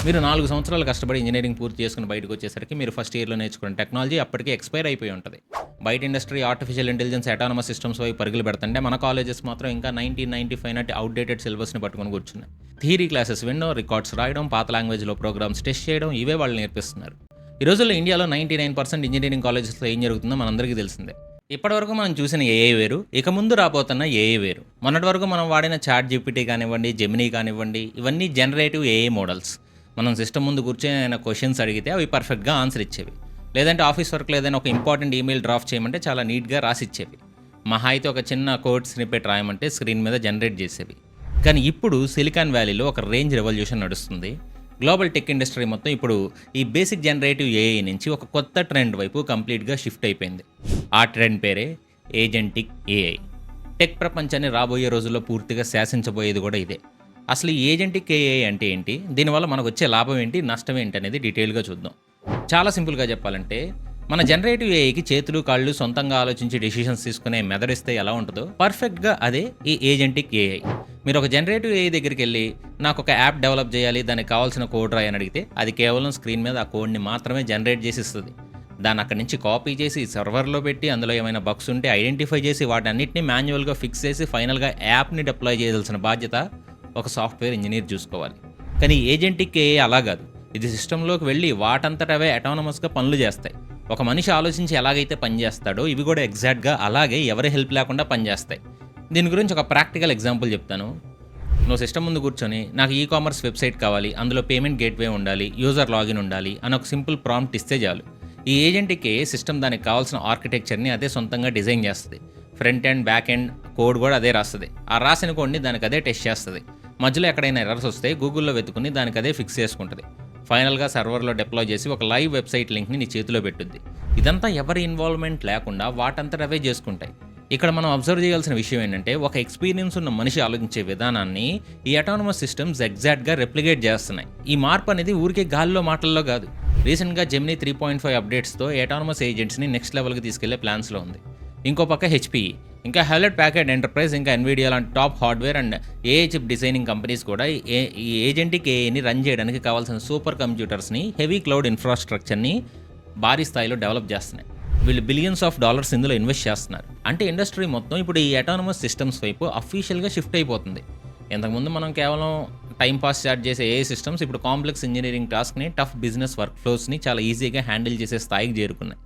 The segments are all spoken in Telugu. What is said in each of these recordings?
మీరు 4 సంవత్సరాలు కష్టపడి ఇంజినీరింగ్ పూర్తి చేసుకొని బయటకొచ్చేసరికి మీరు ఫస్ట్ ఇయర్‌లో నేర్చుకున్న టెక్నాలజీ అప్పటికే ఎక్స్‌పైర్ అయిపోయి ఉంటది. బయట industry artificial intelligence, autonomous systems వైపు పరుగులు పెడుతుంటే మన కాలేజెస్ మాత్రం ఇంకా 1995 నాటి ఔట్‌డేటెడ్ సిలబస్‌ని పట్టుకొని కూర్చున్నాయి. థియరీ క్లాసెస్ వినడం, రికార్డ్స్ రాయడం, పాత లాంగ్వేజ్‌లో ప్రోగ్రామ్స్ టెస్ట్ చేయడం ఇవే వాళ్ళు నేర్పిస్తున్నారు. ఈ రోజుల్లో ఇండియాలో 99% ఇంజినీరింగ్ కాలేజెస్‌లో ఏం జరుగుతుందో మనందరికీ తెలిసిందే. ఇప్పటివరకు మనం చూసిన ఏఐ వేరు, ఇక ముందు రాబోతున్న ఏఐ వేరు. మొన్నటి వరకు మనం వాడిన చాట్ జీపీటీ కానివ్వండి, జెమినీ కానివ్వండి, ఇవన్నీ జనరేటివ్ ఏఐ మోడల్స్. మనం సిస్టమ్ ముందు కూర్చొని ఏమైనా క్వశ్చన్స్ అడిగితే అవి పర్ఫెక్ట్‌గా ఆన్సర్ ఇచ్చేవి. లేదంటే ఆఫీస్ వర్క్‌లో ఏదైనా ఒక ఇంపార్టెంట్ ఈమెయిల్ డ్రాఫ్ట్ చేయమంటే చాలా నీట్‌గా రాసిచ్చేవి. మహా అయితే ఒక చిన్న కోడ్ స్నిప్పెట్ రాయమంటే స్క్రీన్ మీద జనరేట్ చేసేవి. కానీ ఇప్పుడు సిలికాన్ వ్యాలీలో ఒక రేంజ్ రెవల్యూషన్ నడుస్తుంది. గ్లోబల్ టెక్ ఇండస్ట్రీ మొత్తం ఇప్పుడు ఈ బేసిక్ జనరేటివ్ ఏఐ నుంచి ఒక కొత్త ట్రెండ్ వైపు కంప్లీట్‌గా షిఫ్ట్ అయిపోయింది. ఆ ట్రెండ్ పేరే ఏజెంటిక్ ఏఐ. టెక్ ప్రపంచాన్ని రాబోయే రోజుల్లో పూర్తిగా శాసించబోయేది కూడా ఇదే. అసలు ఈ ఏజెంటిక్ ఏఐ అంటే ఏంటి? దీనివల్ల మనకొచ్చే లాభం ఏంటి? నష్టం ఏంటి? అనేది డీటెయిల్‌గా చూద్దాం. చాలా సింపుల్‌గా చెప్పాలంటే మన జనరేటివ్ ఏఐకి చేతులు, కాళ్ళు సొంతంగా ఆలోచించి డెసిషన్స్ తీసుకునే మెదడిస్తే ఎలా ఉంటుందో పర్ఫెక్ట్‌గా అదే ఈ ఏజెంటిక్ ఏఐ. మీరు ఒక జనరేటివ్ ఏఐ దగ్గరికెళ్ళి నాకు ఒక యాప్ డెవలప్ చేయాలి, దానికి కావాల్సిన కోడ్ రాయి అని అడిగితే అది కేవలం స్క్రీన్ మీద ఆ కోడ్‌ని మాత్రమే జనరేట్ చేసి ఇస్తది. దాన్ని అక్కడి నుంచి కాపీ చేసి సర్వర్‌లో పెట్టి అందులో ఏమైనా బగ్స్ ఉంటే ఐడెంటిఫై చేసి వాటన్నిటిని మాన్యువల్‌గా ఫిక్స్ చేసి ఫైనల్‌గా యాప్‌ని డిప్లాయ్ చేయాల్సిన బాధ్యత ఒక సాఫ్ట్‌వేర్ ఇంజినీర్ చూసుకోవాలి. కానీ ఏజెంటిక్ ఏఐ అలా కాదు. ఇది సిస్టంలోకి వెళ్ళి వాటంతట అవే అటానమస్‌గా పనులు చేస్తాయి. ఒక మనిషి ఆలోచించి ఎలాగైతే పనిచేస్తాడో ఇవి కూడా ఎగ్జాక్ట్‌గా అలాగే ఎవరి హెల్ప్ లేకుండా పనిచేస్తాయి. దీని గురించి ఒక ప్రాక్టికల్ ఎగ్జాంపుల్ చెప్తాను. నువ్వు సిస్టమ్ ముందు కూర్చొని నాకు ఈ కామర్స్ వెబ్సైట్ కావాలి, అందులో పేమెంట్ గేట్‌వే ఉండాలి, యూజర్ లాగిన్ ఉండాలి అని ఒక సింపుల్ ప్రాంప్ట్ ఇస్తే చాలు. ఈ ఏజెంట్‌కి సిస్టమ్ దానికి కావాల్సిన ఆర్కిటెక్చర్‌ని అదే సొంతంగా డిజైన్ చేస్తది. Front end, back end code కూడా అదే రాస్తది. ఆ రాసిన కోడ్‌ని దానికి అదే టెస్ట్ చేస్తది. మధ్యలో ఎక్కడైనా ఎర్రర్స్ వస్తే గూగుల్‌లో వెతుకుని దానికి అదే ఫిక్స్ చేసుకుంటది. ఫైనల్‌గా సర్వర్‌లో డిప్లాయ్ చేసి ఒక లైవ్ వెబ్సైట్ లింక్‌ని నీ చేతిలో పెట్టుద్ది. ఇదంతా ఎవరి ఇన్వాల్వ్‌మెంట్ లేకుండా వాటంతట అవే చేసుకుంటాయి. ఇక్కడ మనం అబ్జర్వ్ చేయాల్సిన విషయం ఏంటంటే ఒక ఎక్స్‌పీరియన్స్ ఉన్న మనిషి ఆలోచించే విధానాన్ని ఈ అటానమస్ సిస్టమ్స్ ఎగ్జాక్ట్‌గా రెప్లికేట్ చేస్తున్నాయి. ఈ మార్పు అనేది ఊరికే గాలిలో మాటల్లో కాదు. రీసెంట్‌గా జెమినీ 3.5 అప్డేట్స్‌తో అటానమస్ ఏజెంట్స్‌ని నెక్స్ట్ లెవెల్‌కి తీసుకెళ్లే ప్లాన్స్‌లో ఉంది. ఇంకో పక్క హెచ్‌పీఈ, ఇంకా హ్యూలెట్ ప్యాకర్డ్ ఎంటర్ప్రైజ్, ఇంకా ఎన్విడియా లాంటి top hardware and AI chip designing companies కూడా ఈ ఏజెంటిక్ ఏఐని రన్ చేయడానికి కావాల్సిన సూపర్ కంప్యూటర్స్‌ని, హెవీ క్లౌడ్ ఇన్ఫ్రాస్ట్రక్చర్‌ని భారీ స్థాయిలో డెవలప్ చేస్తున్నాయి. వీళ్ళు బిలియన్స్ ఆఫ్ డాలర్స్ ఇందులో ఇన్వెస్ట్ చేస్తున్నారు. అంటే ఇండస్ట్రీ మొత్తం ఇప్పుడు ఈ అటానమస్ సిస్టమ్స్ వైపు అఫీషియల్‌గా షిఫ్ట్ అయిపోతుంది. ఇంతకుముందు మనం కేవలం టైం పాస్ చాట్ చేసే ఏఐ సిస్టమ్స్ ఇప్పుడు కాంప్లెక్స్ ఇంజనీరింగ్ టాస్క్‌ని, టఫ్ బిజినెస్ వర్క్ ఫ్లోస్‌ని చాలా ఈజీగా హ్యాండిల్ చేసే స్థాయికి చేరుకున్నాయి.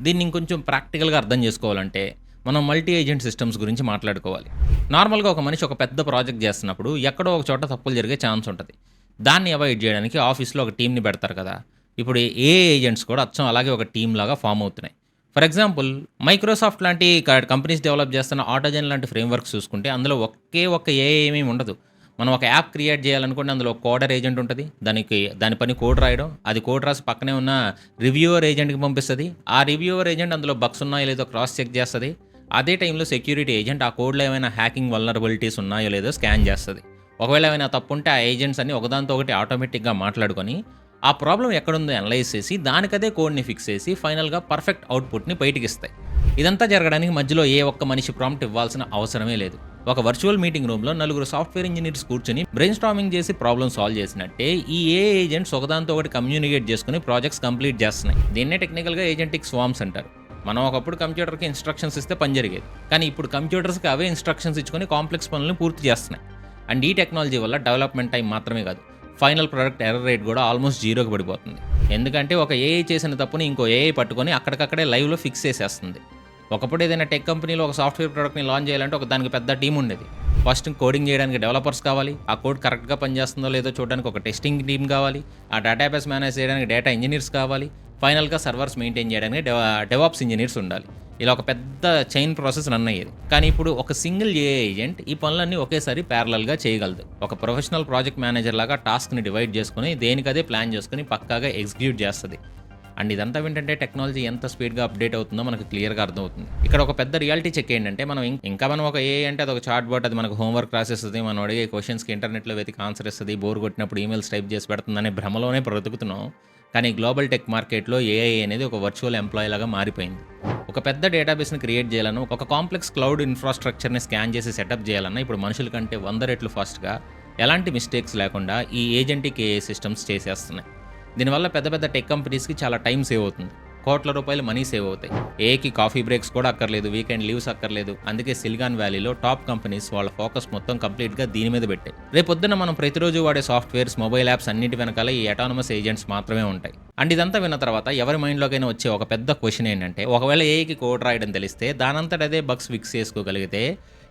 దీన్ని ఇంకొంచెం ప్రాక్టికల్‌గా అర్థం చేసుకోవాలంటే మనం మల్టీ ఏజెంట్ సిస్టమ్స్ గురించి మాట్లాడుకోవాలి. నార్మల్‌గా ఒక మనిషి ఒక పెద్ద ప్రాజెక్ట్ చేస్తున్నప్పుడు ఎక్కడో ఒక చోట తప్పులు జరిగే ఛాన్స్ ఉంటది. దాన్ని అవాయిడ్ చేయడానికి ఆఫీస్‌లో ఒక టీమ్‌ని పెడతారు కదా! ఇప్పుడు ఏఐ ఏజెంట్స్ కూడా అచ్చం అలాగే ఒక టీమ్ లాగా ఫార్మ్ అవుతున్నాయి. ఫర్ ఎగ్జాంపుల్ మైక్రోసాఫ్ట్ లాంటి కంపెనీస్ డెవలప్ చేస్తున్న ఆటోజన్ లాంటి ఫ్రేమ్‌వర్క్స్ చూసుకుంటే అందులో ఒకే ఒక్క ఏఐ ఏమీ ఉండదు. మనం ఒక యాప్ క్రియేట్ చేయాలనుకుంటే అందులో కోడర్ ఏజెంట్ ఉంటది. దాని పని కోడ్ రాయడం. అది కోడ్ రాసి పక్కనే ఉన్న రివ్యూవర్ ఏజెంట్‌కి పంపిస్తది. ఆ రివ్యూవర్ ఏజెంట్ అందులో బగ్స్ ఉన్నాయో లేదో క్రాస్ చెక్ చేస్తది. అదే టైంలో సెక్యూరిటీ ఏజెంట్ ఆ కోడ్‌లో ఏమైనా హ్యాకింగ్ వల్నరబిలిటీస్ ఉన్నాయో లేదో స్కాన్ చేస్తది. ఒకవేళ ఏమైనా తప్పుంటే ఆ ఏజెంట్స్ అన్నీ ఒకదానితో ఒకటి ఆటోమేటిక్‌గా మాట్లాడుకొని ఆ ప్రాబ్లమ్ ఎక్కడుందో అనలైజ్ చేసి దానికదే కోడ్‌ని ఫిక్స్ చేసి ఫైనల్‌గా పర్ఫెక్ట్ అవుట్‌పుట్‌ని బయటికిస్తాయి. ఇదంతా జరగడానికి మధ్యలో ఏ ఒక్క మనిషి ప్రాంప్ట్ ఇవ్వాల్సిన అవసరమే లేదు. ఒక వర్చువల్ మీటింగ్ రూమ్‌లో నలుగురు సాఫ్ట్‌వేర్ ఇంజినీర్స్ కూర్చొని బ్రెయిన్ స్టార్మింగ్ చేసి ప్రాబ్లమ్ సాల్వ్ చేసినట్టే ఈ ఏఐ ఏజెంట్స్ ఒకదానితో ఒకటి కమ్యూనికేట్ చేసుకొని ప్రాజెక్ట్స్ కంప్లీట్ చేస్తున్నాయి. దీన్నే టెక్నికల్‌గా ఏజెంటిక్ స్వార్మ్స్ అంటారు. మనం ఒకప్పుడు కంప్యూటర్‌కి ఇన్‌స్ట్రక్షన్స్ ఇస్తే పని జరిగేది. కానీ ఇప్పుడు కంప్యూటర్స్‌కి అవే ఇన్‌స్ట్రక్షన్స్ ఇచ్చుకొని కాంప్లెక్స్ పనులను పూర్తి చేస్తున్నాయి. అండ్ ఈ టెక్నాలజీ వల్ల డెవలప్‌మెంట్ టైం మాత్రమే కాదు, ఫైనల్ ప్రొడక్ట్ ఎర్రర్ రేట్ కూడా ఆల్మోస్ట్ జీరోకి పడిపోతుంది. ఎందుకంటే ఒక ఏఐ చేసిన తప్పుని ఇంకో ఏఐ పట్టుకొని అక్కడికక్కడే లైవ్‌లో ఫిక్స్ చేసేస్తుంది. ఒకప్పుడు ఏదైనా టెక్ కంపెనీలో ఒక సాఫ్ట్‌వేర్ ప్రొడక్ట్‌ని లాంచ్ చేయాలంటే దానికి పెద్ద టీమ్ ఉండేది. ఫస్ట్ కోడింగ్ చేయడానికి డెవలపర్స్ కావాలి. ఆ కోడ్ కరెక్ట్‌గా పనిచేస్తుందో లేదో చూడడానికి ఒక టెస్టింగ్ టీమ్ కావాలి. ఆ డేటాబేస్ మేనేజ్ చేయడానికి డేటా ఇంజినీర్స్ కావాలి. ఫైనల్‌గా సర్వర్స్ మెయింటైన్ చేయడానికి డెవాప్స్ ఇంజినీర్స్ ఉండాలి. ఇలా ఒక పెద్ద చైన్ ప్రాసెస్ రన్ అయ్యేది. కానీ ఇప్పుడు ఒక సింగిల్ ఏఐ ఏజెంట్ ఈ పనులన్నీ ఒకేసారి ప్యారలల్‌గా చేయగలదు. ఒక ప్రొఫెషనల్ ప్రాజెక్ట్ మేనేజర్ లాగా టాస్క్‌ని డివైడ్ చేసుకొని దేనికదే ప్లాన్ చేసుకొని పక్కాగా ఎగ్జిక్యూట్ చేస్తది. అండ్ ఇదంతా ఏంటంటే టెక్నాలజీ ఎంత స్పీడ్‌గా అప్డేట్ అవుతుందో మనకు క్లియర్‌గా అర్థమవుతుంది. ఇక్కడ ఒక పెద్ద రియాలిటీ చెక్ ఏంటంటే మనం ఒక ఏఐ అంటే అదొక చాట్ బాట్, అది మనకు హోంవర్క్ రాసేస్తది. మనం అడిగే క్వెషన్స్‌కి ఇంటర్నెట్‌లో వెతికి ఆన్సర్ ఇస్తది. బోర్ కొట్టినప్పుడు ఈమెయిల్స్ టైప్ చేసి పెడుతుందనే భ్రమలోనే బ్రతుకుతున్నాం. కానీ గ్లోబల్ టెక్ మార్కెట్‌లో ఏఐ అనేది ఒక వర్చువల్ ఎంప్లాయీ లాగా మారిపోయింది. ఒక పెద్ద డేటాబేస్‌ని క్రియేట్ చేయాలన్నా, ఒక కాంప్లెక్స్ క్లౌడ్ ఇన్ఫ్రాస్ట్రక్చర్‌ని స్కాన్ చేసి సెటప్ చేయాలన్నా ఇప్పుడు మనుషుల కంటే 100 రెట్లు ఫాస్ట్‌గా ఎలాంటి మిస్టేక్స్ లేకుండా ఈ ఏజెంటిక్ ఏఐ సిస్టమ్స్ చేసేస్తున్నాయి. దీనివల్ల పెద్ద పెద్ద టెక్ కంపెనీస్కి చాలా టైం సేవ్ అవుతుంది, కోట్ల రూపాయలు మనీ సేవ్ అవుతాయి. ఏఐకి కాఫీ బ్రేక్స్ కూడా అక్కర్లేదు, వీకెండ్ లీవ్స్ అక్కర్లేదు. అందుకే సిలికాన్ వ్యాలీలో టాప్ కంపెనీస్ వాళ్ళ ఫోకస్ మొత్తం కంప్లీట్గా దీని మీద పెట్టాయి. రేపొద్దున మనం ప్రతిరోజు వాడే సాఫ్ట్వేర్స్, మొబైల్ యాప్స్ అన్నిటి వెనకాల ఈ అటానమస్ ఏజెంట్స్ మాత్రమే ఉంటాయి. అండ్ ఇదంతా విన్న తర్వాత ఎవరి మైండ్లోకైనా వచ్చే ఒక పెద్ద క్వశ్చన్ ఏంటంటే, ఒకవేళ ఏఐకి కోడ్ రాయడం తెలిస్తే, దానంతట అదే బగ్స్ ఫిక్స్ చేసుకోగలిగితే,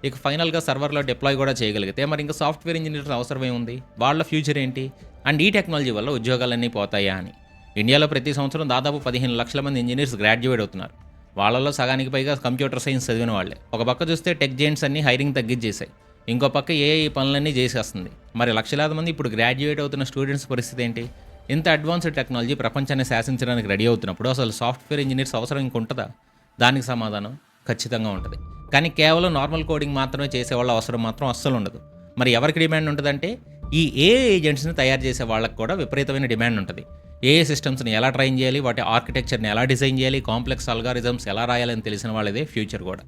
ఇక ఫైనల్గా సర్వర్లో డిప్లాయ్ కూడా చేయగలిగితే, మరి ఇంకా సాఫ్ట్వేర్ ఇంజనీర్స్ అవసరమే ఉంది? వాళ్ళ ఫ్యూచర్ ఏంటి? అండ్ ఈ టెక్నాలజీ వల్ల ఉద్యోగాలన్నీ పోతాయా అని. ఇండియాలో ప్రతి సంవత్సరం దాదాపు 15 లక్షల మంది ఇంజనీర్స్ గ్రాడ్యుయేట్ అవుతున్నారు. వాళ్ళలో సగానికి పైగా కంప్యూటర్ సైన్స్ చదివిన వాళ్ళే. ఒక పక్క చూస్తే టెక్ జెయింట్స్ అన్ని హైరింగ్ తగ్గించేశాయి, ఇంకో పక్క ఏఐ పనులన్నీ చేసేస్తుంది. మరి లక్షలాది మంది ఇప్పుడు గ్రాడ్యుయేట్ అవుతున్న స్టూడెంట్స్ పరిస్థితి ఏంటి? ఇంత అడ్వాన్స్డ్ టెక్నాలజీ ప్రపంచాన్ని శాసించడానికి రెడీ అవుతున్నప్పుడు అసలు సాఫ్ట్వేర్ ఇంజనీర్స్ అవసరం ఇంకుంటుందా? దానికి సమాధానం ఖచ్చితంగా ఉంటుంది. కానీ కేవలం నార్మల్ కోడింగ్ మాత్రమే చేసేవాళ్ళ అవసరం మాత్రం అస్సలు ఉండదు. మరి ఎవరికి డిమాండ్ ఉంటుందంటే, ఈ ఏఐ ఏజెంట్స్ని తయారు చేసే వాళ్ళకి కూడా విపరీతమైన డిమాండ్ ఉంటుంది. ఏఐ సిస్టమ్స్ని ఎలా ట్రైన్ చేయాలి, వాటి ఆర్కిటెక్చర్ని ఎలా డిజైన్ చేయాలి, కాంప్లెక్స్ అల్గారిజమ్స్ ఎలా రాయాలని తెలిసిన వాళ్ళదే ఫ్యూచర్ కూడా.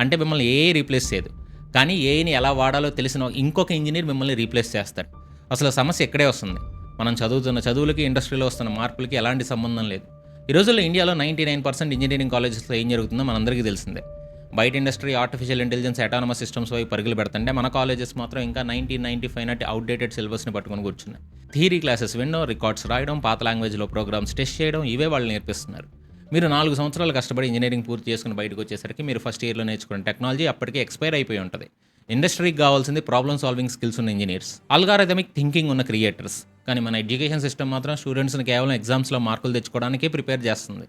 అంటే మిమ్మల్ని ఏఐ రీప్లేస్ చేయదు, కానీ ఏఐని ఎలా వాడాలో తెలిసిన ఇంకొక ఇంజనీర్ మిమ్మల్ని రీప్లేస్ చేస్తాడు. అసలు సమస్య ఇక్కడే వస్తుంది. మనం చదువుతున్న చదువులకి, ఇండస్ట్రీలో వస్తున్న మార్పులకి ఎలాంటి సంబంధం లేదు. ఈ రోజుల్లో ఇండియాలో 99% ఇంజనీరింగ్ కాలేజెస్లో ఏం జరుగుతుందో మనందరికీ తెలిసిందే. బయట industry artificial intelligence, autonomous systems వైపు పరుగులు పెడుతుంటే, మన కాలేజెస్ మాత్రం ఇంకా 1995 నాటి అవుట్డేటెడ్ సిలబస్ని పట్టుకొని కూర్చున్నాయి. థియరీ క్లాసెస్ వినడం, రికార్డ్స్ రాయడం, పాత లాంగ్వేజ్లో ప్రోగ్రామ్స్ టెస్ట్ చేయడం, ఇవే వాళ్ళు నేర్పిస్తున్నారు. మీరు 4 సంవత్సరాలు కష్టపడి ఇంజనీరింగ్ పూర్తి చేసుకుని బయటకు వచ్చేసరికి మీరు ఫస్ట్ ఇయర్లో నేర్చుకున్న టెక్నాలజీ అప్పటికే ఎక్స్పైర్ అయిపోయి ఉంటుంది. ఇండస్ట్రీకి కావాల్సింది ప్రాబ్లమ్ సాల్వింగ్ స్కిల్స్ ఉన్న ఇంజనీర్స్, అల్గారిథమిక్ థింకింగ్ ఉన్న క్రియేటర్స్. కానీ మన ఎడ్యుకేషన్ సిస్టమ్ మాత్రం స్టూడెంట్స్ని కేవలం ఎగ్జామ్స్లో మార్కులు తెచ్చుకోవడానికే ప్రిపేర్ చేస్తుంది.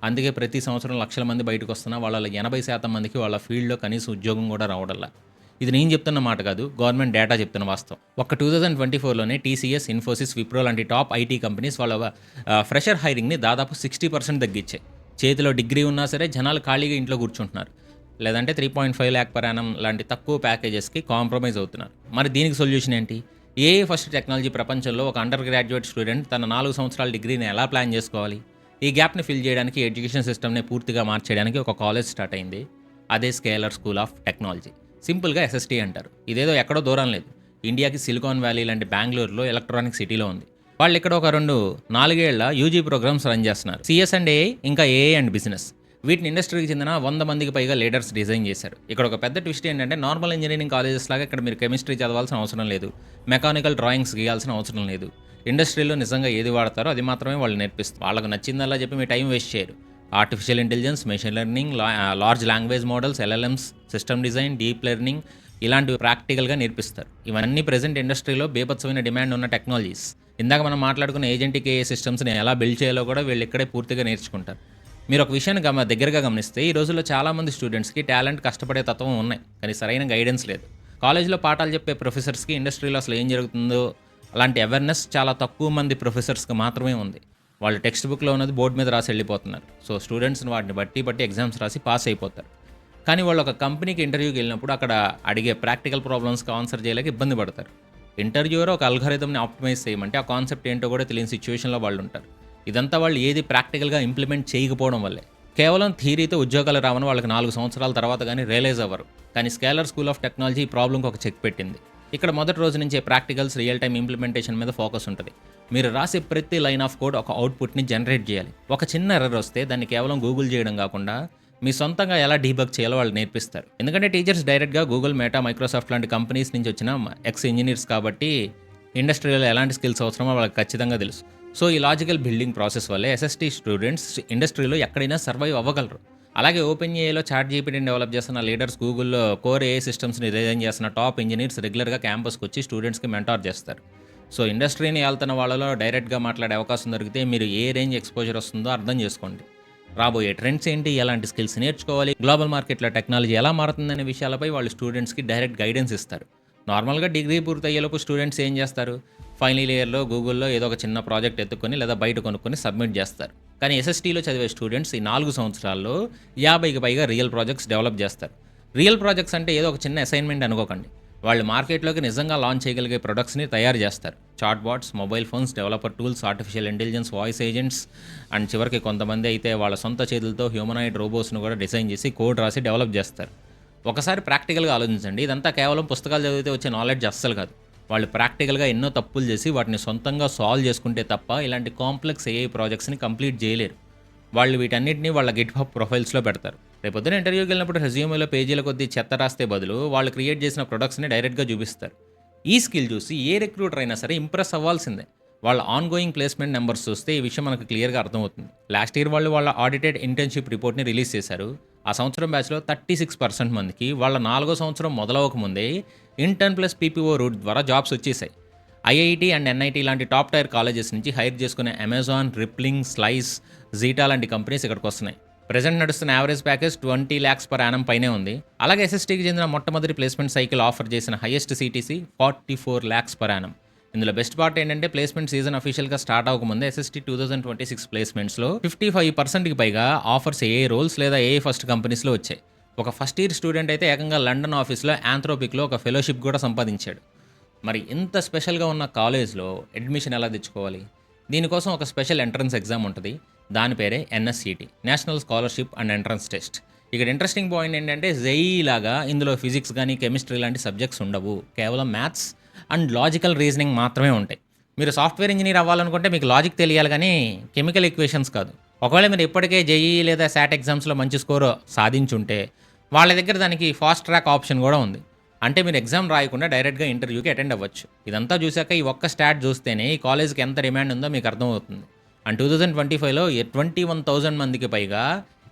అందుకే ప్రతి సంవత్సరం లక్షల మంది బయటకు వస్తున్నా వాళ్ళ 80% మందికి వాళ్ళ ఫీల్డ్లో కనీసం ఉద్యోగం కూడా రావడంలా. ఇది నేను చెప్తున్న మాట కాదు, గవర్నమెంట్ డేటా చెప్తున్న వాస్తవం. ఒక్క 2024లోనే టీసీఎస్, ఇన్ఫోసిస్, విప్రో లాంటి టాప్ ఐటీ కంపెనీస్ వాళ్ళ ఫ్రెషర్ హైరింగ్ని దాదాపు 60% తగ్గించాయి. చేతిలో డిగ్రీ ఉన్నా సరే జనాలు ఖాళీగా ఇంట్లో కూర్చుంటున్నారు, లేదంటే 3.5 lakh per annum లాంటి తక్కువ ప్యాకేజెస్కి కాంప్రమైజ్ అవుతున్నారు. మరి దీనికి సొల్యూషన్ ఏంటి? ఏఐ ఫస్ట్ టెక్నాలజీ ప్రపంచంలో ఒక అండర్ గ్రాడ్యుయేట్ స్టూడెంట్ తన 4 సంవత్సరాల డిగ్రీని ఎలా ప్లాన్ చేసుకోవాలి? ఈ గ్యాప్ని ఫిల్ చేయడానికి, ఎడ్యుకేషన్ సిస్టమ్ని పూర్తిగా మార్చేయడానికి ఒక కాలేజ్ స్టార్ట్ అయింది. అదే స్కేలర్ స్కూల్ ఆఫ్ టెక్నాలజీ, సింపుల్గా ఎస్ఎస్టీ అంటారు. ఇదేదో ఎక్కడో దూరం లేదు, ఇండియాకి సిలికాన్ వ్యాలీ లాంటి బెంగళూరులో ఎలక్ట్రానిక్ సిటీలో ఉంది. వాళ్ళు ఇక్కడ ఒక 4 ఏళ్ల యూజీ ప్రోగ్రామ్స్ రన్ చేస్తున్నారు. సిఎస్ అండ్ ఏఐ, ఇంకా ఏఐ అండ్ బిజినెస్. వీటిని ఇండస్ట్రీకి చెందిన 100 మందికి పైగా లీడర్స్ డిజైన్ చేశారు. ఇక్కడ ఒక పెద్ద ట్విస్ట్ ఏంటంటే, నార్మల్ ఇంజనీరింగ్ కాలేజెస్ లాగా ఇక్కడ మీరు కెమిస్ట్రీ చదవాల్సిన అవసరం లేదు, మెకానికల్ డ్రాయింగ్స్ గీయాల్సిన అవసరం లేదు. ఇండస్ట్రీలో నిజంగా ఏది వాడతారో అది మాత్రమే వాళ్ళు నేర్పిస్తారు. వాళ్ళకు నచ్చిందల్లా చెప్పి మీ టైం వేస్ట్ చేయరు. Artificial intelligence, machine learning, large language models, LLMs, system design, deep learning ఇలాంటివి ప్రాక్టికల్గా నేర్పిస్తారు. ఇవన్నీ ప్రెజెంట్ ఇండస్ట్రీలో బేపత్సమైన డిమాండ్ ఉన్న టెక్నాలజీస్. ఇందాక మనం మాట్లాడుకున్న ఏజెంటిక్ ఏఐ సిస్టమ్స్ని ఎలా బిల్డ్ చేయాలో కూడా వీళ్ళు ఇక్కడే పూర్తిగా నేర్చుకుంటారు. మీరు ఒక విషయాన్ని దగ్గరగా గమనిస్తే, ఈ రోజుల్లో చాలామంది స్టూడెంట్స్కి టాలెంట్, కష్టపడే తత్వం ఉన్నాయి, కానీ సరైన గైడెన్స్ లేదు. కాలేజీలో పాఠాలు చెప్పే ప్రొఫెసర్స్కి ఇండస్ట్రీలో అసలు ఏం జరుగుతుందో అలాంటి అవేర్నెస్ చాలా తక్కువ మంది ప్రొఫెసర్స్కి మాత్రమే ఉంది. వాళ్ళు టెక్స్ట్ బుక్లో ఉన్నది బోర్డు మీద రాసి వెళ్ళిపోతున్నారు. సో స్టూడెంట్స్ని వాటిని బట్టి ఎగ్జామ్స్ రాసి పాస్ అయిపోతారు. కానీ వాళ్ళు ఒక కంపెనీకి ఇంటర్వ్యూకి వెళ్ళినప్పుడు అక్కడ అడిగే ప్రాక్టికల్ ప్రాబ్లమ్స్కి ఆన్సర్ చేయలేక ఇబ్బంది పడతారు. ఇంటర్వ్యూవర్ ఒక అల్గారిథంని ఆప్టిమైజ్ చేయమంటే ఆ కాన్సెప్ట్ ఏంటో కూడా తెలియని సిచ్యువేషన్లో వాళ్ళు ఉంటారు. ఇదంతా వాళ్ళు ఏది ప్రాక్టికల్గా ఇంప్లిమెంట్ చేయకపోవడం వల్లే. కేవలం థియరీతో ఉద్యోగాలు రావని వాళ్ళకి 4 సంవత్సరాల తర్వాత కానీ రియలైజ్ అవ్వరు. కానీ స్కేలర్ స్కూల్ ఆఫ్ టెక్నాలజీ ఈ ప్రాబ్లంకి ఒక చెక్ పెట్టింది. ఇక్కడ మొదటి రోజు నుంచే ప్రాక్టికల్స్, రియల్ టైమ్ ఇంప్లిమెంటేషన్ మీద ఫోకస్ ఉంటుంది. మీరు రాసే ప్రతి లైన్ ఆఫ్ కోడ్ ఒక అవుట్పుట్ని జనరేట్ చేయాలి. ఒక చిన్న ఎర్రర్ వస్తే దాన్ని కేవలం గూగుల్ చేయడం కాకుండా మీ సొంతంగా ఎలా డీబగ్ చేయాలో వాళ్ళు నేర్పిస్తారు. ఎందుకంటే టీచర్స్ డైరెక్ట్గా గూగుల్, మెటా, మైక్రోసాఫ్ట్ లాంటి కంపెనీస్ నుంచి వచ్చిన ఎక్స్ ఇంజనీర్స్ కాబట్టి ఇండస్ట్రీలో ఎలాంటి స్కిల్స్ అవసరమో వాళ్ళకి ఖచ్చితంగా తెలుసు. సో ఈ లాజికల్ బిల్డింగ్ ప్రాసెస్ వల్లే ఎస్ఎస్టీ స్టూడెంట్స్ ఇండస్ట్రీలో ఎక్కడైనా సర్వైవ్ అవ్వగలరు. అలాగే ఓపెన్ ఏఐలో చాట్ జీపీటీని డెవలప్ చేస్తున్న లీడర్స్, గూగుల్లో కోర్ ఏఐ సిస్టమ్స్ని డిజైన్ చేస్తున్న టాప్ ఇంజనీర్స్ రెగ్యులర్గా క్యాంపస్కి వచ్చి స్టూడెంట్స్కి మెంటార్ చేస్తారు. సో ఇండస్ట్రీని వెళ్తున్న వాళ్ళలో డైరెక్ట్గా మాట్లాడే అవకాశం దొరికితే మీరు ఏ రేంజ్ ఎక్స్పోజర్ వస్తుందో అర్థం చేసుకోండి. రాబోయే ట్రెండ్స్ ఏంటి, ఎలాంటి స్కిల్స్ నేర్చుకోవాలి, గ్లోబల్ మార్కెట్లో టెక్నాలజీ ఎలా మారుతుందనే విషయాలపై వాళ్ళు స్టూడెంట్స్కి డైరెక్ట్ గైడెన్స్ ఇస్తారు. నార్మల్గా డిగ్రీ పూర్తయ్యేలోపు స్టూడెంట్స్ ఏం చేస్తారు? ఫైనల్ ఇయర్లో గూగుల్లో ఏదో ఒక చిన్న ప్రాజెక్ట్ ఎత్తుకొని లేదా బయట కొనుక్కొని సబ్మిట్ చేస్తారు. కానీ ఎస్ఎస్టీలో చదివే స్టూడెంట్స్ ఈ 4 సంవత్సరాల్లో 50కి పైగా రియల్ ప్రాజెక్ట్స్ డెవలప్ చేస్తారు. రియల్ ప్రాజెక్ట్స్ అంటే ఏదో ఒక చిన్న అసైన్మెంట్ అనుకోకండి. వాళ్ళు మార్కెట్లోకి నిజంగా లాంచ్ చేయగలిగే ప్రొడక్ట్స్ని తయారు చేస్తారు. Chatbots, mobile phones, developer tools, artificial intelligence, voice agents and చివరికి కొంతమంది అయితే వాళ్ళ సొంత చేతులతో హ్యూమనాయిడ్ రోబోట్స్ను కూడా డిజైన్ చేసి కోడ్ రాసి డెవలప్ చేస్తారు. ఒకసారి ప్రాక్టికల్గా ఆలోచించండి. ఇదంతా కేవలం పుస్తకాలు చదివితే వచ్చే నాలెడ్జ్ అస్సలు కాదు. వాళ్ళు ప్రాక్టికల్‌గా ఎన్నో తప్పులు చేసి వాటిని సొంతంగా సాల్వ్ చేసుకుంటే తప్ప ఇలాంటి కాంప్లెక్స్ ఏఐ ప్రాజెక్ట్స్‌ని కంప్లీట్ చేయలేరు. వాళ్ళు వీటన్నిటిని వాళ్ళ గిట్‌హబ్ ప్రొఫైల్స్‌లో పెడతారు. రేపొద్దున ఇంటర్వ్యూకి వెళ్ళినప్పుడు రెజ్యూమేలో పేజీల కొద్దీ చెత్త రాస్తే బదులు వాళ్ళు క్రియేట్ చేసిన ప్రొడక్ట్స్‌ని డైరెక్ట్‌గా చూపిస్తారు. ఈ స్కిల్ చూసి ఏ రిక్రూటర్ అయినా సరే ఇంప్రెస్ అవ్వాల్సిందే. వాళ్ళ ఆన్ గోయింగ్ ప్లేస్‌మెంట్ నంబర్స్ చూస్తే ఈ విషయం మనకు క్లియర్‌గా అర్థమవుతుంది. లాస్ట్ ఇయర్ వాళ్ళు వాళ్ళ ఆడిటెడ్ ఇంటర్న్‌షిప్ రిపోర్ట్‌ని రిలీజ్ చేశారు. ఆ సంవత్సరం బ్యాచ్‌లో 36% మందికి వాళ్ళ 4గో సంవత్సరం మొదలవ్వక ముందే ఇంటర్న్ ప్లస్ పీపీఓ రూట్ ద్వారా జాబ్స్ వచ్చేసాయి. ఐఐటీ అండ్ ఎన్ఐటీ లాంటి టాప్ టైర్ కాలేజెస్ నుంచి హైర్ చేసుకునే అమెజాన్, రిప్లింగ్, స్లైస్, జీటా లాంటి కంపెనీస్ ఇక్కడికి వస్తున్నాయి. ప్రెజెంట్ నడుస్తున్న average package 20 lakhs per annum పైనే ఉంది. అలాగే ఎస్ఎస్టీకి చెందిన మొట్టమొదటి ప్లేస్మెంట్ సైకిల్ ఆఫర్ చేసిన highest CTC 44 lakhs per annum. ఇందులో బెస్ట్ పార్ట్ ఏంటంటే ప్లేస్మెంట్ సీజన్ అఫీషియల్గా స్టార్ట్ అవ్వకముందే ఎస్ఎస్టీ 2026 ప్లేస్మెంట్స్లో 55%కి పైగా ఆఫర్స్ ఏఏ రోల్స్ లేదా ఏఏ ఫస్ట్ కంపెనీస్లో వచ్చాయి. ఒక ఫస్ట్ ఇయర్ స్టూడెంట్ అయితే ఏకంగా లండన్ ఆఫీస్లో యాంథ్రోపిక్లో ఒక ఫెలోషిప్ కూడా సంపాదించాడు. మరి ఇంత స్పెషల్గా ఉన్న కాలేజ్లో అడ్మిషన్ ఎలా తెచ్చుకోవాలి? దీనికోసం ఒక స్పెషల్ ఎంట్రన్స్ ఎగ్జామ్ ఉంటుంది. దాని పేరే NSCT, national scholarship and entrance test. ఇక్కడ ఇంట్రెస్టింగ్ పాయింట్ ఏంటంటే జేఈ లాగా ఇందులో ఫిజిక్స్ కానీ కెమిస్ట్రీ లాంటి సబ్జెక్ట్స్ ఉండవు. కేవలం మ్యాథ్స్ అండ్ లాజికల్ రీజనింగ్ మాత్రమే ఉంటాయి. మీరు సాఫ్ట్వేర్ ఇంజనీర్ అవ్వాలనుకుంటే మీకు లాజిక్ తెలియాలి కానీ కెమికల్ ఈక్వేషన్స్ కాదు. ఒకవేళ మీరు ఇప్పటికే జేఈ లేదా శాట్ ఎగ్జామ్స్లో మంచి స్కోర్ సాధించుంటే వాళ్ళ దగ్గర దానికి ఫాస్ట్ ట్రాక్ ఆప్షన్ కూడా ఉంది. అంటే మీరు ఎగ్జామ్ రాయకుండా డైరెక్ట్గా ఇంటర్వ్యూకి అటెండ్ అవ్వచ్చు. ఇదంతా చూశాక ఈ ఒక్క స్టాట్ చూస్తేనే ఈ కాలేజ్కి ఎంత డిమాండ్ ఉందో మీకు అర్థమవుతుంది. అండ్ 2025లో 21,000 మందికి పైగా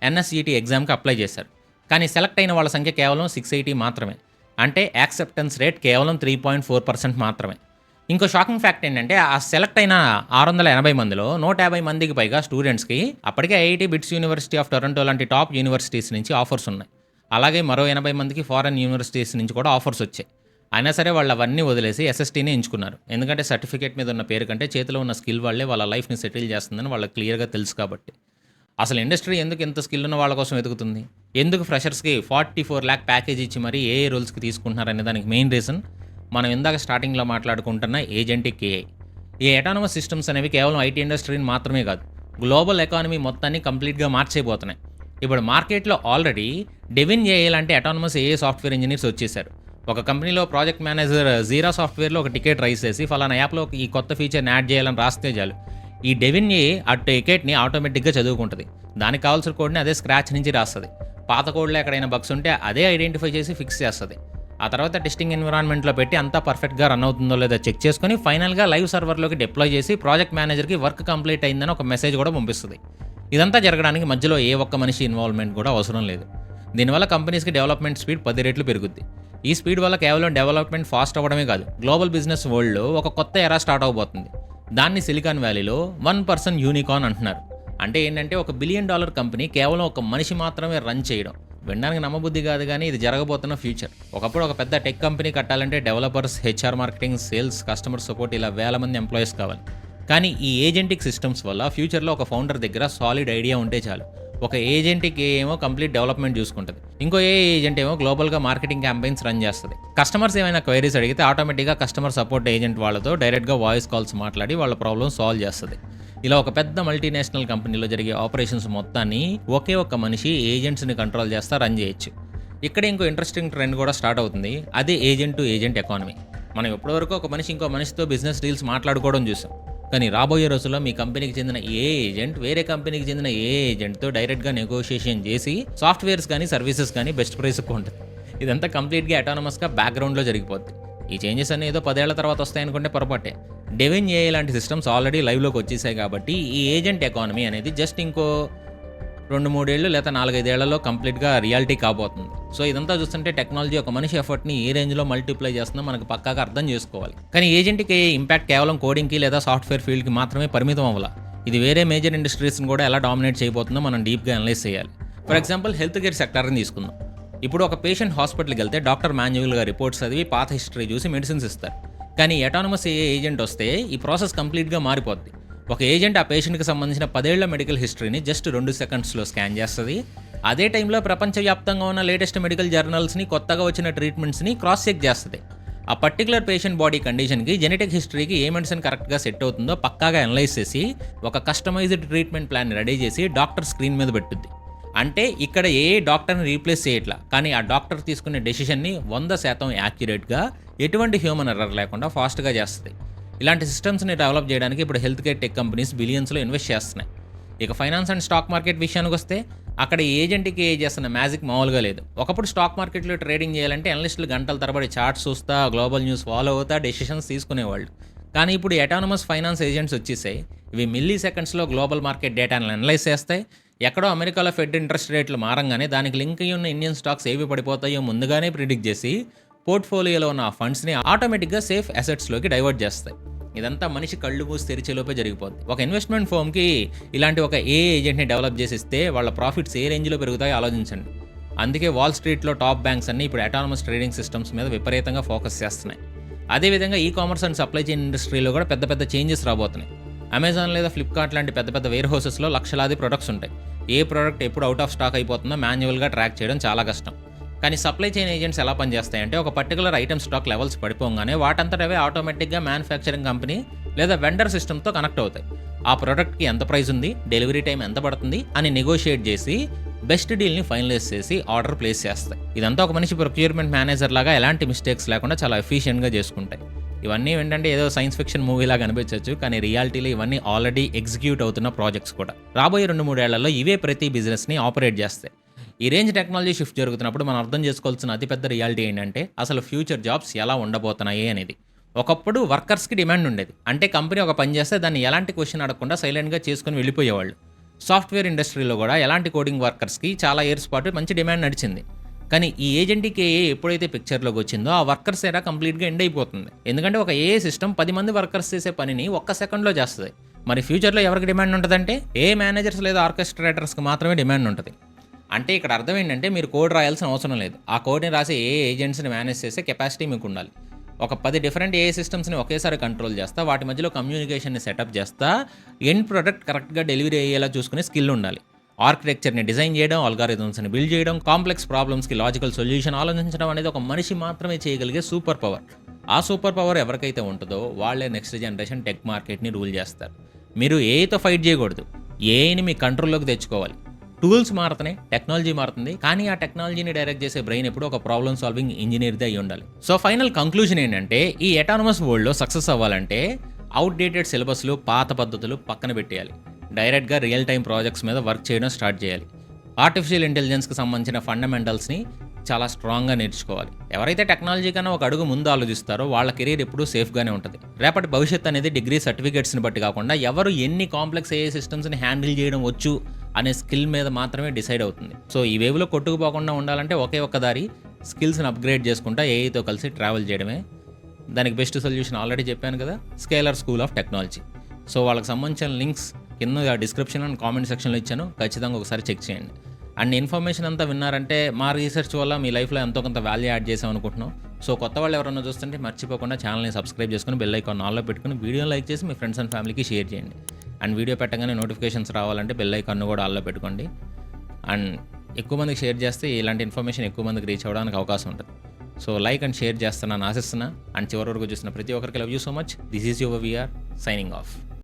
ఎన్ఎస్ఈటీ ఎగ్జామ్కి అప్లై చేశారు. కానీ సెలెక్ట్ అయిన వాళ్ళ సంఖ్య కేవలం 680 మాత్రమే. అంటే యాక్సెప్టెన్స్ రేట్ కేవలం 3.4% మాత్రమే. ఇంకో షాకింగ్ ఫ్యాక్ట్ ఏంటంటే ఆ సెలెక్ట్ అయిన 680 మందిలో 150 మందికి పైగా స్టూడెంట్స్కి అప్పటికే IIT, bits university of Toronto లాంటి టాప్ యూనివర్సిటీస్ నుంచి ఆఫర్స్ ఉన్నాయి. అలాగే మరో 80 మందికి ఫారెన్ యూనివర్సిటీస్ నుంచి కూడా ఆఫర్స్ వచ్చాయి. అయినా సరే వాళ్ళు అవన్నీ వదిలేసి ఎస్ఎస్టీని ఎంచుకున్నారు. ఎందుకంటే సర్టిఫికేట్ మీద ఉన్న పేరు కంటే చేతిలో ఉన్న స్కిల్ వాళ్ళే వాళ్ళ లైఫ్ని సెటిల్ చేస్తుందని వాళ్ళకి క్లియర్గా తెలుసు కాబట్టి. అసలు ఇండస్ట్రీ ఎందుకు ఇంత స్కిల్ ఉన్న వాళ్ళ కోసం వెతుకుతుంది? ఎందుకు ఫ్రెషర్స్కి 44 lakh ప్యాకేజ్ ఇచ్చి మరీ ఏ రూల్స్కి తీసుకుంటున్నారనే దానికి మెయిన్ రీజన్ మనం ఇందాక స్టార్టింగ్లో మాట్లాడుకుంటున్న ఏజెంటిక్ ఏఐ. ఈ అటానమస్ సిస్టమ్స్ అనేవి కేవలం ఐటీ ఇండస్ట్రీని మాత్రమే కాదు, గ్లోబల్ ఎకానమీ మొత్తాన్ని కంప్లీట్గా మార్చేయబోతున్నాయి. ఇప్పుడు మార్కెట్లో ఆల్రెడీ డెవిన్ ఏఐ లాంటి అటానమస్ ఏఐ సాఫ్ట్వేర్ ఇంజనీర్స్ వచ్చేసారు. ఒక కంపెనీలో ప్రాజెక్ట్ మేనేజర్ జీరా సాఫ్ట్వేర్లో ఒక టికెట్ రైస్ చేసి ఫలానా యాప్లో ఈ కొత్త ఫీచర్ని యాడ్ చేయాలని రాస్తే చాలు, ఈ డెవిన్ ఏఐ ఆ టికెట్ని ఆటోమేటిక్గా చదువుకుంటుంది. దానికి కావాల్సిన కోడ్ని అదే స్క్రాచ్ నుంచి రాస్తుంది. పాత కోడ్లో ఎక్కడైనా బగ్స్ ఉంటే అదే ఐడెంటిఫై చేసి ఫిక్స్ చేస్తుంది. ఆ తర్వాత టెస్టింగ్ ఎన్విరాన్మెంట్లో పెట్టి అంతా పర్ఫెక్ట్గా రన్ అవుతుందో లేదో చెక్ చేసుకొని ఫైనల్గా లైవ్ సర్వర్లోకి డిప్లాయ్ చేసి ప్రాజెక్ట్ మేనేజర్కి వర్క్ కంప్లీట్ అయిందని ఒక మెసేజ్ కూడా పంపిస్తుంది. ఇదంతా జరగడానికి మధ్యలో ఏ ఒక్క మనిషి ఇన్వాల్వ్మెంట్ కూడా అవసరం లేదు. దీనివల్ల కంపెనీస్కి డెవలప్మెంట్ స్పీడ్ 10 రెట్లు పెరుగుద్ది. ఈ స్పీడ్ వల్ల కేవలం డెవలప్మెంట్ ఫాస్ట్ అవ్వడమే కాదు, గ్లోబల్ బిజినెస్ వరల్డ్లో ఒక కొత్త ఎరా స్టార్ట్ అవబోతుంది. దాన్ని సిలికాన్ వ్యాలీలో 1% యూనికార్న్ అంటున్నారు. అంటే ఏంటంటే ఒక $1 billion కంపెనీ కేవలం ఒక మనిషి మాత్రమే రన్ చేయడం. వినడానికి నమ్మబుద్ధి కాదు కానీ ఇది జరగబోతున్న ఫ్యూచర్. ఒకప్పుడు ఒక పెద్ద టెక్ కంపెనీ కట్టాలంటే developers, HR, marketing, sales, customer support ఇలా వేల మంది ఎంప్లాయీస్ కావాలి. కానీ ఈ ఏజెంటిక్ సిస్టమ్స్ వల్ల ఫ్యూచర్లో ఒక ఫౌండర్ దగ్గర సాలిడ్ ఐడియా ఉంటే చాలు. ఒక ఏజెంట్కి ఏమో కంప్లీట్ డెవలప్మెంట్ చూసుకుంటుంది, ఇంకో ఏజెంట్ ఏమో గ్లోబల్గా మార్కెటింగ్ క్యాంపెయిన్స్ రన్ చేస్తుంది. కస్టమర్స్ ఏమైనా క్వైరీస్ అడిగితే ఆటోమేటిక్గా కస్టమర్ సపోర్ట్ ఏజెంట్ వాళ్ళతో డైరెక్ట్గా వాయిస్ కాల్స్ మాట్లాడి వాళ్ళ ప్రాబ్లమ్ సాల్వ్ చేస్తుంది. ఇలా ఒక పెద్ద మల్టీనేషనల్ కంపెనీలో జరిగే ఆపరేషన్స్ మొత్తాన్ని ఒకే ఒక్క మనిషి ఏజెంట్స్ని కంట్రోల్ చేస్తా రన్ చేయొచ్చు. ఇక్కడ ఇంకో ఇంట్రెస్టింగ్ ట్రెండ్ కూడా స్టార్ట్ అవుతుంది. అదే ఏజెంట్ టు ఏజెంట్ ఎకానమీ. మనం ఇప్పటివరకు ఒక మనిషి ఇంకో మనిషితో బిజినెస్ డీల్స్ మాట్లాడుకోవడం చూసాం. కానీ రాబోయే రోజుల్లో మీ కంపెనీకి చెందిన ఏ ఏజెంట్ వేరే కంపెనీకి చెందిన ఏ ఏజెంట్తో డైరెక్ట్గా నెగోషియేషన్ చేసి సాఫ్ట్వేర్స్ కానీ సర్వీసెస్ కానీ బెస్ట్ ప్రైస్కి ఉంటుంది. ఇదంతా కంప్లీట్గా అటానమస్గా బ్యాక్గ్రౌండ్లో జరిగిపోద్ది. ఈ చేంజెస్ అన్ని ఏదో 10 ఏళ్ల తర్వాత వస్తాయనుకుంటే పొరపాటే. డెవిన్ ఏఐ లాంటి సిస్టమ్స్ ఆల్రెడీ లైవ్లోకి వచ్చేసాయి కాబట్టి ఈ ఏజెంట్ ఎకానమీ అనేది జస్ట్ ఇంకో 2-3 ఏళ్ళు లేదా 4-5 ఏళ్లలో కంప్లీట్గా రియాలిటీ కాబోతుంది. సో ఇదంతా చూస్తుంటే టెక్నాలజీ ఒక మనిషి ఎఫర్ట్ని ఏ రేంజ్లో మల్టిప్లై చేస్తుందో మనకు పక్కాగా అర్థం చేసుకోవాలి. కానీ ఏజెంట్కి ఇంపాక్ట్ కేవలం కోడింగ్కి లేదా సాఫ్ట్వేర్ ఫీల్డ్కి మాత్రమే పరిమితం అవ్వాల. ఇది వేరే మేజర్ ఇండస్ట్రీస్ని కూడా ఎలా డామినేట్ చేయబోతుందో మనం డీప్గా అనలైజ్ చేయాలి. ఫర్ ఎగ్జాంపుల్ హెల్త్ కేర్ సెక్టర్ని తీసుకుందాం. ఇప్పుడు ఒక పేషెంట్ హాస్పిటల్కి వెళ్తే డాక్టర్ మాన్యువల్గా రిపోర్ట్స్ చదివి పాత హిస్టరీ చూసి మెడిసిన్స్ ఇస్తారు. కానీ అటానమస్ ఏజెంట్ వస్తే ఈ ప్రాసెస్ కంప్లీట్గా మారిపోద్ది. ఒక ఏజెంట్ ఆ పేషెంట్కి సంబంధించిన 10 ఏళ్ల మెడికల్ హిస్టరీని జస్ట్ 2 సెకండ్స్లో స్కాన్ చేస్తుంది. అదే టైంలో ప్రపంచవ్యాప్తంగా ఉన్న లేటెస్ట్ మెడికల్ జర్నల్స్ని, కొత్తగా వచ్చిన ట్రీట్మెంట్స్ని క్రాస్ చెక్ చేస్తుంది. ఆ పర్టికులర్ పేషెంట్ బాడీ కండిషన్కి, జెనెటిక్ హిస్టరీకి ఏ మెడిసిన్ కరెక్ట్గా సెట్ అవుతుందో పక్కాగా అనలైజ్ చేసి ఒక కస్టమైజ్డ్ ట్రీట్మెంట్ ప్లాన్ రెడీ చేసి డాక్టర్ స్క్రీన్ మీద పెట్టుద్ది. అంటే ఇక్కడ ఏ డాక్టర్‌ని రీప్లేస్ చేయట్లా. కానీ ఆ డాక్టర్ తీసుకునే డెసిషన్‌ని 100% యాక్యురేట్‌గా ఎటువంటి హ్యూమన్ ఎర్రర్ లేకుండా ఫాస్ట్‌గా చేస్తది. ఇలాంటి సిస్టమ్స్‌ని డెవలప్ చేయడానికి ఇప్పుడు హెల్త్ కేర్ టెక్ కంపెనీస్ బిలియన్స్‌లో ఇన్వెస్ట్ చేస్తున్నాయి. ఇక ఫైనాన్స్ అండ్ స్టాక్ మార్కెట్ విషయానికొస్తే అక్కడ ఏజెంట్‌కి చేస్తున్న మ్యాజిక్ మామూలుగా లేదు. ఒకప్పుడు స్టాక్ మార్కెట్‌లో ట్రేడింగ్ చేయాలంటే అనలిస్టులు గంటల తరబడి చార్ట్స్ చూస్తా, గ్లోబల్ న్యూస్ ఫాలో అవుతా డెసిషన్స్ తీసుకునేవాళ్ళు. కానీ ఇప్పుడు అటానమస్ ఫైనాన్స్ ఏజెంట్స్ వచ్చేసాయి. ఇవి మిల్లీ సెకండ్స్‌లో గ్లోబల్ మార్కెట్ డేటాను అనలైజ్ చేస్తాయి. ఎక్కడో అమెరికాలో ఫెడ్ ఇంట్రెస్ట్ రేట్లు మారంగానే దానికి లింక్ అయ్యి ఉన్న ఇండియన్ స్టాక్స్ ఏవి పడిపోతాయో ముందుగానే ప్రిడిక్ట్ చేసి పోర్ట్‌ఫోలియోలో ఉన్న ఆ ఫండ్స్‌ని ఆటోమేటిక్‌గా సేఫ్ అసెట్స్‌లోకి డైవర్ట్ చేస్తాయి. ఇదంతా మనిషి కళ్ళు మూసి తెరిచేలోపే జరిగిపోద్ది. ఒక ఇన్వెస్ట్‌మెంట్ ఫర్మ్‌కి ఇలాంటి ఒక ఏఐ ఏజెంట్‌ని డెవలప్ చేసిస్తే వాళ్ళ ప్రాఫిట్స్ ఏ రేంజ్‌లో పెరుగుతాయో ఆలోచించండి. అందుకే వాల్ స్ట్రీట్‌లో టాప్ బ్యాంక్స్ అన్నీ ఇప్పుడు అటానమస్ ట్రేడింగ్ సిస్టమ్స్ మీద విపరీతంగా ఫోకస్ చేస్తున్నాయి. అదేవిధంగా e commerce and supply chain ఇండస్ట్రీలో కూడా పెద్ద పెద్ద చేంజెస్ రాబోతున్నాయి. అమెజాన్ లేదా ఫ్లిప్‌కార్ట్ లాంటి పెద్ద పెద్ద వేర్ హౌసెస్‌లో లక్షలాది ప్రొడక్ట్స్ ఉంటాయి. ఏ ప్రొడక్ట్ ఎప్పుడు అవుట్ ఆఫ్ స్టాక్ అయిపోతుందో మాన్యువల్‌గా ట్రాక్ చేయడం చాలా కష్టం. కానీ సప్లై చైన్ ఏజెంట్స్ ఎలా పనిచేస్తాయంటే ఒక పర్టికులర్ ఐటమ్ స్టాక్ లెవెల్స్ పడిపోగానే వాటంతట అవే ఆటోమేటిక్‌గా మ్యానుఫ్యాక్చరింగ్ కంపెనీ లేదా వెండర్ సిస్టమ్‌తో కనెక్ట్ అవుతాయి. ఆ ప్రొడక్ట్‌కి ఎంత ప్రైస్ ఉంది, డెలివరీ టైం ఎంత పడుతుంది అని నెగోషియేట్ చేసి బెస్ట్ డీల్‌ని ఫైనలైజ్ చేసి ఆర్డర్ ప్లేస్ చేస్తాయి. ఇదంతా ఒక మనిషి ప్రొక్యూర్మెంట్ మేనేజర్ లాగా ఎలాంటి మిస్టేక్స్ లేకుండా చాలా ఎఫిషియెంట్‌గా చేసుకుంటాయి. ఇవన్నీ ఏంటంటే ఏదో సైన్స్ ఫిక్షన్ మూవీలాగా అనిపించవచ్చు. కానీ రియాలిటీలో ఇవన్నీ ఆల్రెడీ ఎగ్జిక్యూట్ అవుతున్న ప్రాజెక్ట్స్ కూడా. రాబోయే 2-3 ఏళ్లలో ఇవే ప్రతి బిజినెస్‌ని ఆపరేట్ చేస్తాయి. ఈ రేంజ్ టెక్నాలజీ షిఫ్ట్ జరుగుతున్నప్పుడు మనం అర్థం చేసుకోవాల్సిన అతిపెద్ద రియాలిటీ ఏంటంటే అసలు ఫ్యూచర్ జాబ్స్ ఎలా ఉండబోతున్నాయి అనేది. ఒకప్పుడు వర్కర్స్‌కి డిమాండ్ ఉండేది. అంటే కంపెనీ ఒక పని చేస్తే దాన్ని ఎలాంటి క్వెషన్ అడగకుండా సైలెంట్‌గా చేసుకొని వెళ్ళిపోయేవాళ్ళు. సాఫ్ట్‌వేర్ ఇండస్ట్రీలో కూడా ఎలాంటి కోడింగ్ వర్కర్స్‌కి చాలా ఇయర్స్ పాటు మంచి డిమాండ్ నడిచింది. కానీ ఈ ఏజెంటిక్ ఏఐ ఎప్పుడైతే పిక్చర్‌లోకి వచ్చిందో ఆ వర్కర్స్ ఎరా కంప్లీట్‌గా ఎండ్ అయిపోతుంది. ఎందుకంటే ఒక ఏఐ సిస్టమ్ 10 మంది వర్కర్స్ చేసే పనిని ఒక్క సెకండ్‌లో చేస్తది. మరి ఫ్యూచర్‌లో ఎవరికి డిమాండ్ ఉంటదంటే ఏఐ మేనేజర్స్ లేదా ఆర్కెస్ట్రేటర్స్‌కి మాత్రమే డిమాండ్ ఉంటది. అంటే ఇక్కడ అర్థం ఏంటంటే మీరు కోడ్ రాయాల్సిన అవసరం లేదు. ఆ కోడ్‌ని రాసే ఏఐ ఏజెంట్స్‌ని మేనేజ్ చేసే కెపాసిటీ మీకు ఉండాలి. ఒక 10 డిఫరెంట్ ఏఐ సిస్టమ్స్‌ని ఒకేసారి కంట్రోల్ చేస్తా, వాటి మధ్యలో కమ్యూనికేషన్‌ని సెటప్ చేస్తా, ఎండ్ ప్రొడక్ట్ కరెక్ట్‌గా డెలివరీ అయ్యేలా చూసుకునే స్కిల్ ఉండాలి. ఆర్కిటెక్చర్‌ని డిజైన్ చేయడం, అల్గారిథమ్స్‌ని బిల్డ్ చేయడం, కాంప్లెక్స్ ప్రాబ్లమ్స్‌కి లాజికల్ సొల్యూషన్ ఆలోచించడం అనేది ఒక మనిషి మాత్రమే చేయగలిగే సూపర్ పవర్. ఆ సూపర్ పవర్ ఎవరికైతే ఉంటుందో వాళ్ళే నెక్స్ట్ జనరేషన్ టెక్ మార్కెట్‌ని రూల్ చేస్తారు. మీరు ఏఐతో ఫైట్ చేయకూడదు. ఏఐని మీ కంట్రోల్‌లోకి తెచ్చుకోవాలి. టూల్స్ మారుతున్నాయి, టెక్నాలజీ మారుతుంది. కానీ ఆ టెక్నాలజీని డైరెక్ట్ చేసే బ్రెయిన్ ఎప్పుడు ఒక ప్రాబ్లమ్ సాల్వింగ్ ఇంజినీర్‌ది అయి ఉండాలి. సో ఫైనల్ కంక్లూజన్ ఏంటంటే ఈ అటానమస్ వరల్డ్‌లో సక్సెస్ అవ్వాలంటే అవుట్‌డేటెడ్ సిలబస్‌లు, పాత పద్ధతులు పక్కన పెట్టేయాలి. డైరెక్ట్‌గా రియల్ టైమ్ ప్రాజెక్ట్స్ మీద వర్క్ చేయడం స్టార్ట్ చేయాలి. ఆర్టిఫిషియల్ ఇంటెలిజెన్స్‌కి సంబంధించిన ఫండమెంటల్స్‌ని చాలా స్ట్రాంగ్‌గా నేర్చుకోవాలి. ఎవరైతే టెక్నాలజీ కన్నా ఒక అడుగు ముందు ఆలోచిస్తారో వాళ్ళ కెరీర్ ఎప్పుడూ సేఫ్‌గానే ఉంటుంది. రేపటి భవిష్యత్తు అనేది డిగ్రీ సర్టిఫికేట్స్‌ని బట్టి కాకుండా ఎవరు ఎన్ని కాంప్లెక్స్ ఏఐ సిస్టమ్స్‌ని హ్యాండిల్ చేయడం వచ్చు అనే స్కిల్ మీద మాత్రమే డిసైడ్ అవుతుంది. సో ఈ వేవ్‌లో కొట్టుకుపోకుండా ఉండాలంటే ఒకే ఒక్క దారి స్కిల్స్‌ని అప్‌గ్రేడ్ చేసుకుంటా ఏఐతో కలిసి ట్రావెల్ చేయడమే. దానికి బెస్ట్ సొల్యూషన్ ఆల్రెడీ చెప్పాను కదా, scalar school of technology. So వాళ్ళకి సంబంధించిన లింక్స్ కింద డిస్క్రిప్షన్ అండ్ కామెంట్ సెక్షన్లో ఇచ్చాను. ఖచ్చితంగా ఒకసారి చెక్ చేయండి. అండ్ ఇన్ఫర్మేషన్ అంతా విన్నారంటే మా రీసెర్చ్ వల్ల మీ లైఫ్లో ఎంతో కొంత వాల్యూ యాడ్ చేసాం అనుకుంటున్నాం. సో కొత్త వాళ్ళు ఎవరైనా చూస్తుంటే మర్చిపోకుండా ఛానల్ని సబ్స్క్రైబ్ చేసుకుని బెల్ ఐకాన్ ఆన్లో పెట్టుకుని వీడియోని లైక్ చేసి మీ ఫ్రెండ్స్ అండ్ ఫ్యామిలీకి షేర్ చేయండి. అండ్ వీడియో పెట్టగానే నోటిఫికేషన్స్ రావాలంటే బెల్ ఐకాన్ను కూడా ఆన్లో పెట్టుకోండి. అండ్ ఎక్కువ మందికి షేర్ చేస్తే ఇలాంటి ఇన్ఫర్మేషన్ ఎక్కువ మందికి రీచ్ అవ్వడానికి అవకాశం ఉంటుంది. సో లైక్ అండ్ షేర్ చేస్తున్నాను ఆశిస్తున్నా. అండ్ చివరి వరకు చూసిన ప్రతి ఒక్కరికి love you so much. This is your VR signing of.